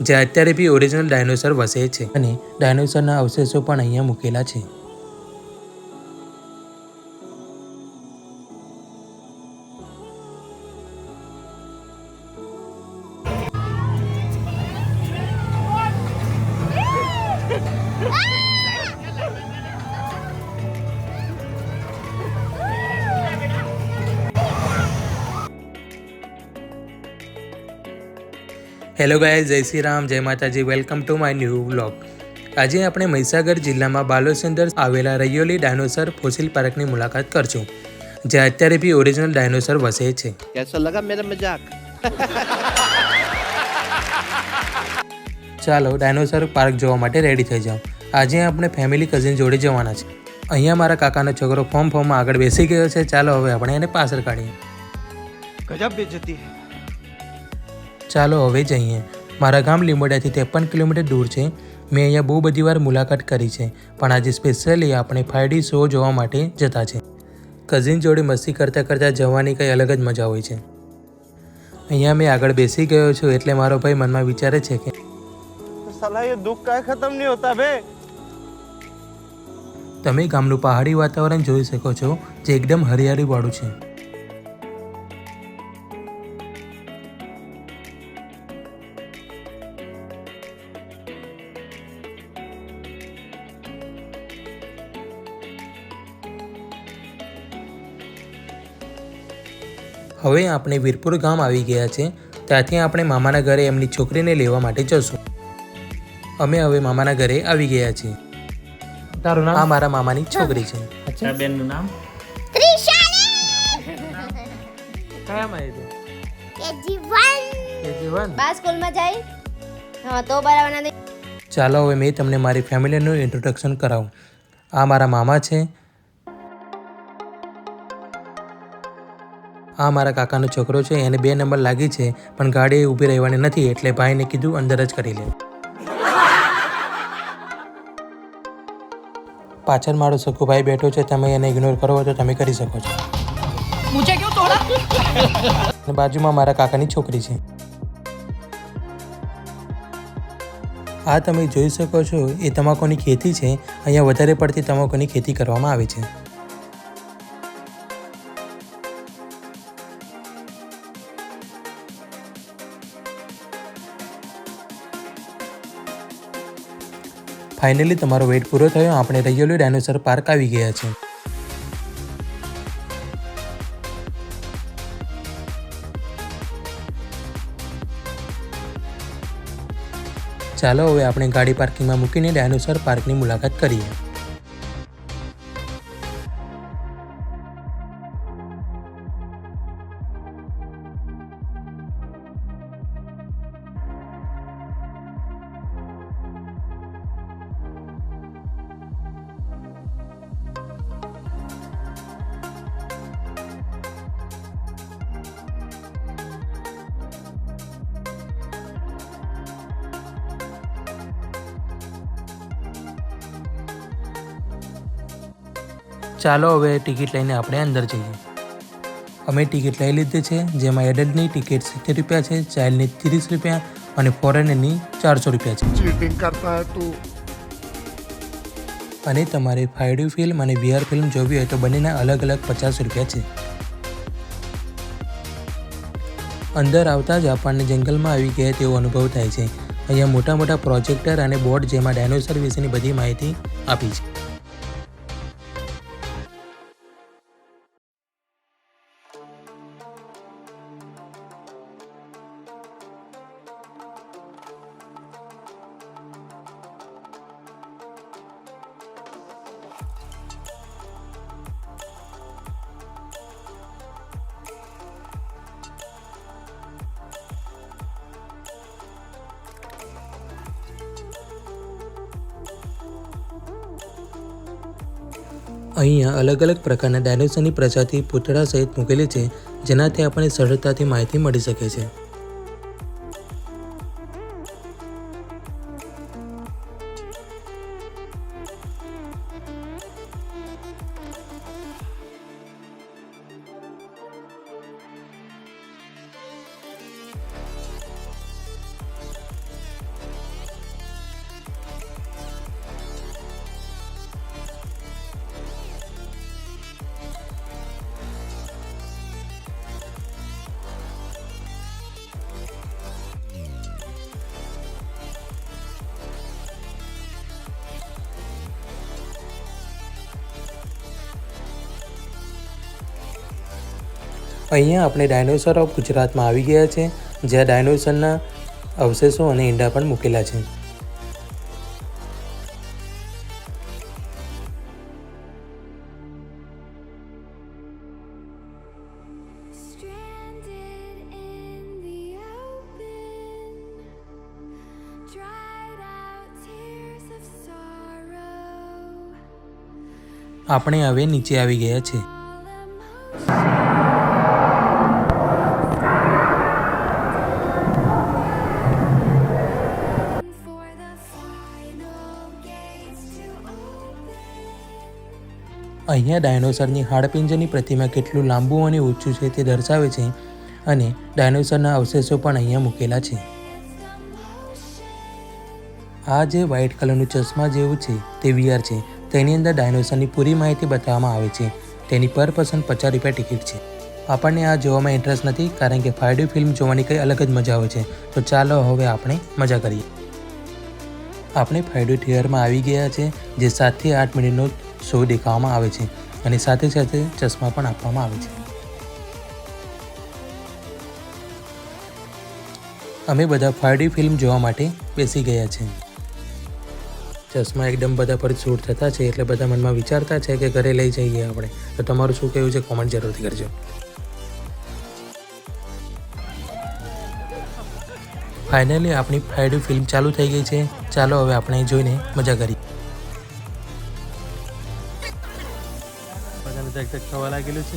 જ્યાં અત્યારે બી original dinosaur વસે છે અને ડાયનોસરના અવશેષો પણ અહીંયા મૂકેલા છે. હેલો ગાઈઝ, જય શ્રી રામ, જય માતાજી. Welcome to my new vlog. આજે આપણે મહીસાગર જિલ્લામાં બાલોસી અંદર આવેલા રૈયોલી ડાયનોસર ફોસિલ પાર્કની મુલાકાત કરશું, જ્યાં અત્યારે બી ઓરિજિનલ ડાયનોસર વસે છે. कैसा लगा मेरा मजाक? ચાલો ડાયનોસર પાર્ક જોવા માટે રેડી થઈ જાઓ. આજે આપણે ફેમિલી કઝિન જોડે જવાના છે. અહીંયા મારા કાકાનો છોકરો ફોર્મમાં આગળ બેસી ગયો છે. ચાલો હવે આપણે એને પાછળ કાઢીએ. गजब बेइज्जती है. ચાલો હવે જઈએ. મારા ગામ લીંબોડાથી 53 કિલોમીટર દૂર છે. મેં અહીંયા બહુ બધી વાર મુલાકાત કરી છે, પણ આજે સ્પેશિયલી આપણે 5D શો જોવા માટે જતા છે. કઝિન જોડે મસ્તી કરતાં કરતાં જવાની કંઈ અલગ જ મજા હોય છે. અહીંયા મેં આગળ બેસી ગયો છું એટલે મારો ભાઈ મનમાં વિચારે છે કે साला ये दुख का खत्म नहीं होता बे. તમે ગામનું પહાડી વાતાવરણ જોઈ શકો છો, જે એકદમ હરિયાળીવાળું છે. હવે આપણે વીરપુર ગામ આવી ગયા છે. ત્યાંથી આપણે મામાના ઘરે એમની છોકરીને લેવા માટે જશું. અમે હવે મામાના ઘરે આવી ગયા છીએ. તારું નામ? આ મારા મામાની છોકરી છે. અચ્છા, બેનનું નામ? કયામાં એ તો? કેજી1 બા સ્કૂલમાં જાય. હા તો બરાબર નથી. ચાલો હવે મેં તમને મારી ફેમિલીનું ઇન્ટ્રોડક્શન કરાવું. આ મારા મામા છે. આ મારા કાકાનો છોકરો છે. એને 2 નંબર લાગી છે, પણ ગાડી ઊભી રહેવાની નથી એટલે ભાઈને કીધું અંદર જ કરી લે. પાછળ મારો સખો ભાઈ બેઠો છે. તમે એને ઇગ્નોર કરો તો તમે કરી શકો છો. અને બાજુમાં મારા કાકાની છોકરી છે. આ તમે જોઈ શકો છો એ તમાકુની ખેતી છે. અહીંયા વધારે પડતી તમાકુની ખેતી કરવામાં આવે છે. ફાઇનલી તમારો વેઇટ પૂરો થયો. આપણે રૈયોલી ડાયનોસર પાર્ક આવી ગયા છે. ચાલો હવે આપણે ગાડી પાર્કિંગમાં મૂકીને ડાયનોસર પાર્કની મુલાકાત કરીએ. ચાલો હવે ટિકિટ લઈને આપણે અંદર જઈએ. અમે ટિકિટ લઈ લીધી છે, જેમાં એડલ્ટની ટિકિટ 70 રૂપિયા છે, ચાઇલ્ડની 30 રૂપિયા અને ફોરેનરની 400 રૂપિયા છે. चीटिंग करता है तू. અને તમારે 5D ફિલ્મ અને VR ફિલ્મ જોવી હોય તો બંનેના અલગ અલગ 50 રૂપિયા છે. અંદર આવતા જ આપણને જંગલમાં આવી ગયા તેવો અનુભવ થાય છે. અહીંયા મોટા મોટા પ્રોજેક્ટર અને બોર્ડ જેમાં ડાયનોસર વિશેની બધી માહિતી આપી છે. અહીંયા અલગ અલગ પ્રકારના ડાયનોસરની પ્રજાતિ પૂતળા સહિત મૂકેલી છે, જેનાથી આપણને સરળતાથી માહિતી મળી શકે છે. અહીંયા આપણે ડાયનોસોર ઓફ ગુજરાતમાં આવી ગયા છે, જ્યાં ડાયનોસરના અવશેષો અને ઈંડા પણ મૂકેલા છે. Stranded in the open, dried out tears of sorrow, આપણે હવે નીચે આવી ગયા છે. for the final gates to open. અહીંયા ડાયનોસરની હાડપિંજરની પ્રતિમા કેટલું લાંબુ અને ઊંચું છે તે દર્શાવે છે અને ડાયનોસરના અવશેષો પણ અહીંયા મૂકેલા છે. આ જે વ્હાઇટ કલરનું ચશ્મા જેવું છે તે VR છે. તેની અંદર ડાયનોસરની પૂરી માહિતી બતાવવામાં આવે છે. તેની પર પર્સન 50 રૂપિયા ટિકિટ છે. આપણને આ જોવામાં ઇન્ટરેસ્ટ નથી, કારણ કે 5D ફિલ્મ જોવાની કંઈ અલગ જ મજા આવે છે. તો ચાલો હવે આપણે મજા કરીએ. આપણે 5D થિયેટરમાં આવી ગયા છે, જે 7 થી 8 મિનિટનો શો દેખાવામાં આવે છે અને સાથે સાથે ચશ્મા પણ આપવામાં આવે છે. અમે બધા 5D ફિલ્મ જોવા માટે બેસી ગયા છે. ચશ્મા એકદમ બધા પર શૂટ થતા છે, એટલે બધા મનમાં વિચારતા છે કે ઘરે લઈ જઈએ આપણે. તો તમારું શું કહેવું છે કોમેન્ટ જરૂરથી કરજો. ફાઇનલી આપણી 5D ફિલ્મ ચાલુ થઈ ગઈ છે. ચાલો હવે આપણે જોઈને મજા કરીએ. બધાને ધક ધક થવા લાગેલું છે.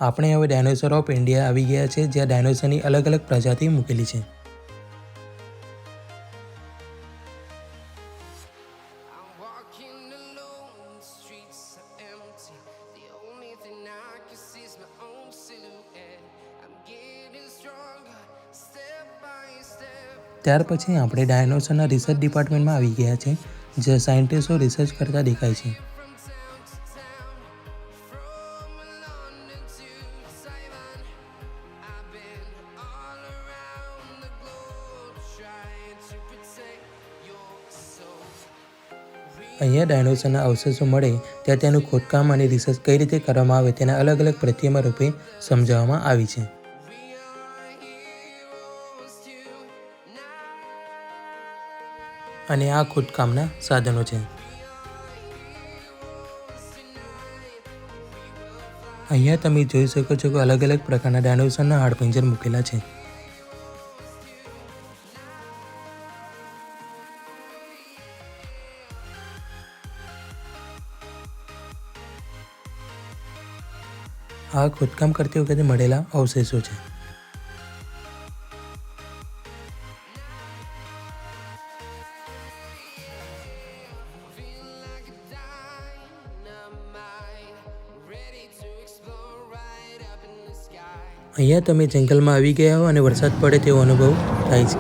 આપણે હવે ડાયનોસોર ઓફ ઇન્ડિયા આવી ગયા છે, જ્યાં ડાયનોસરની અલગ અલગ પ્રજાતિ મૂકેલી છે. I'm walking alone, the streets are empty. The only thing I can see is my own silhouette. I'm getting stronger, step by step. ત્યાર પછી આપણે ડાયનોસરના રિસર્ચ ડિપાર્ટમેન્ટમાં આવી ગયા છે, જ્યાં સાયન્ટિસ્ટો રિસર્ચ કરતા દેખાય છે. From town to town, from London to Taiwan. I've been all around the globe trying to protect your soul. અહીંયા ડાયનોસરના અવશેષો મળે ત્યાં તેનું ખોદકામ અને રિસર્ચ કઈ રીતે કરવામાં આવે તેના અલગ અલગ પ્રતિમા રૂપે સમજાવવામાં આવી છે. We are heroes tonight. અને આ ખોદકામના સાધનો છે. અહીંયા તમે જોઈ શકો છો કે અલગ અલગ પ્રકારના ડાયનોસરના હાડપિંજર મૂકેલા છે. આ ખોદકામ કરતી વખતે મળેલા અવશેષો છે. અહીંયા તમે જંગલમાં આવી ગયા હો અને વરસાદ પડે તેવો અનુભવ થાય છે.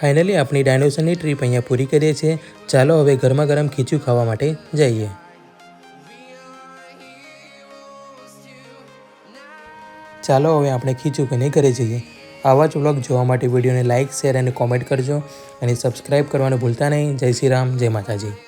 ફાઇનલી આપણી ડાયનોસરની ટ્રીપ અહીંયા પૂરી કરીએ છીએ. ચાલો હવે ગરમા ગરમ ખીચું ખાવા માટે જઈએ. ચાલો હવે આપણે ખીચું ખાઈને ઘરે જઈએ. આવા જ વ્લોગ જોવા માટે વિડીયોને લાઇક, શેર અને કોમેન્ટ કરજો અને સબસ્ક્રાઈબ કરવાનું ભૂલતા નહીં. જય શ્રી રામ, જય માતાજી.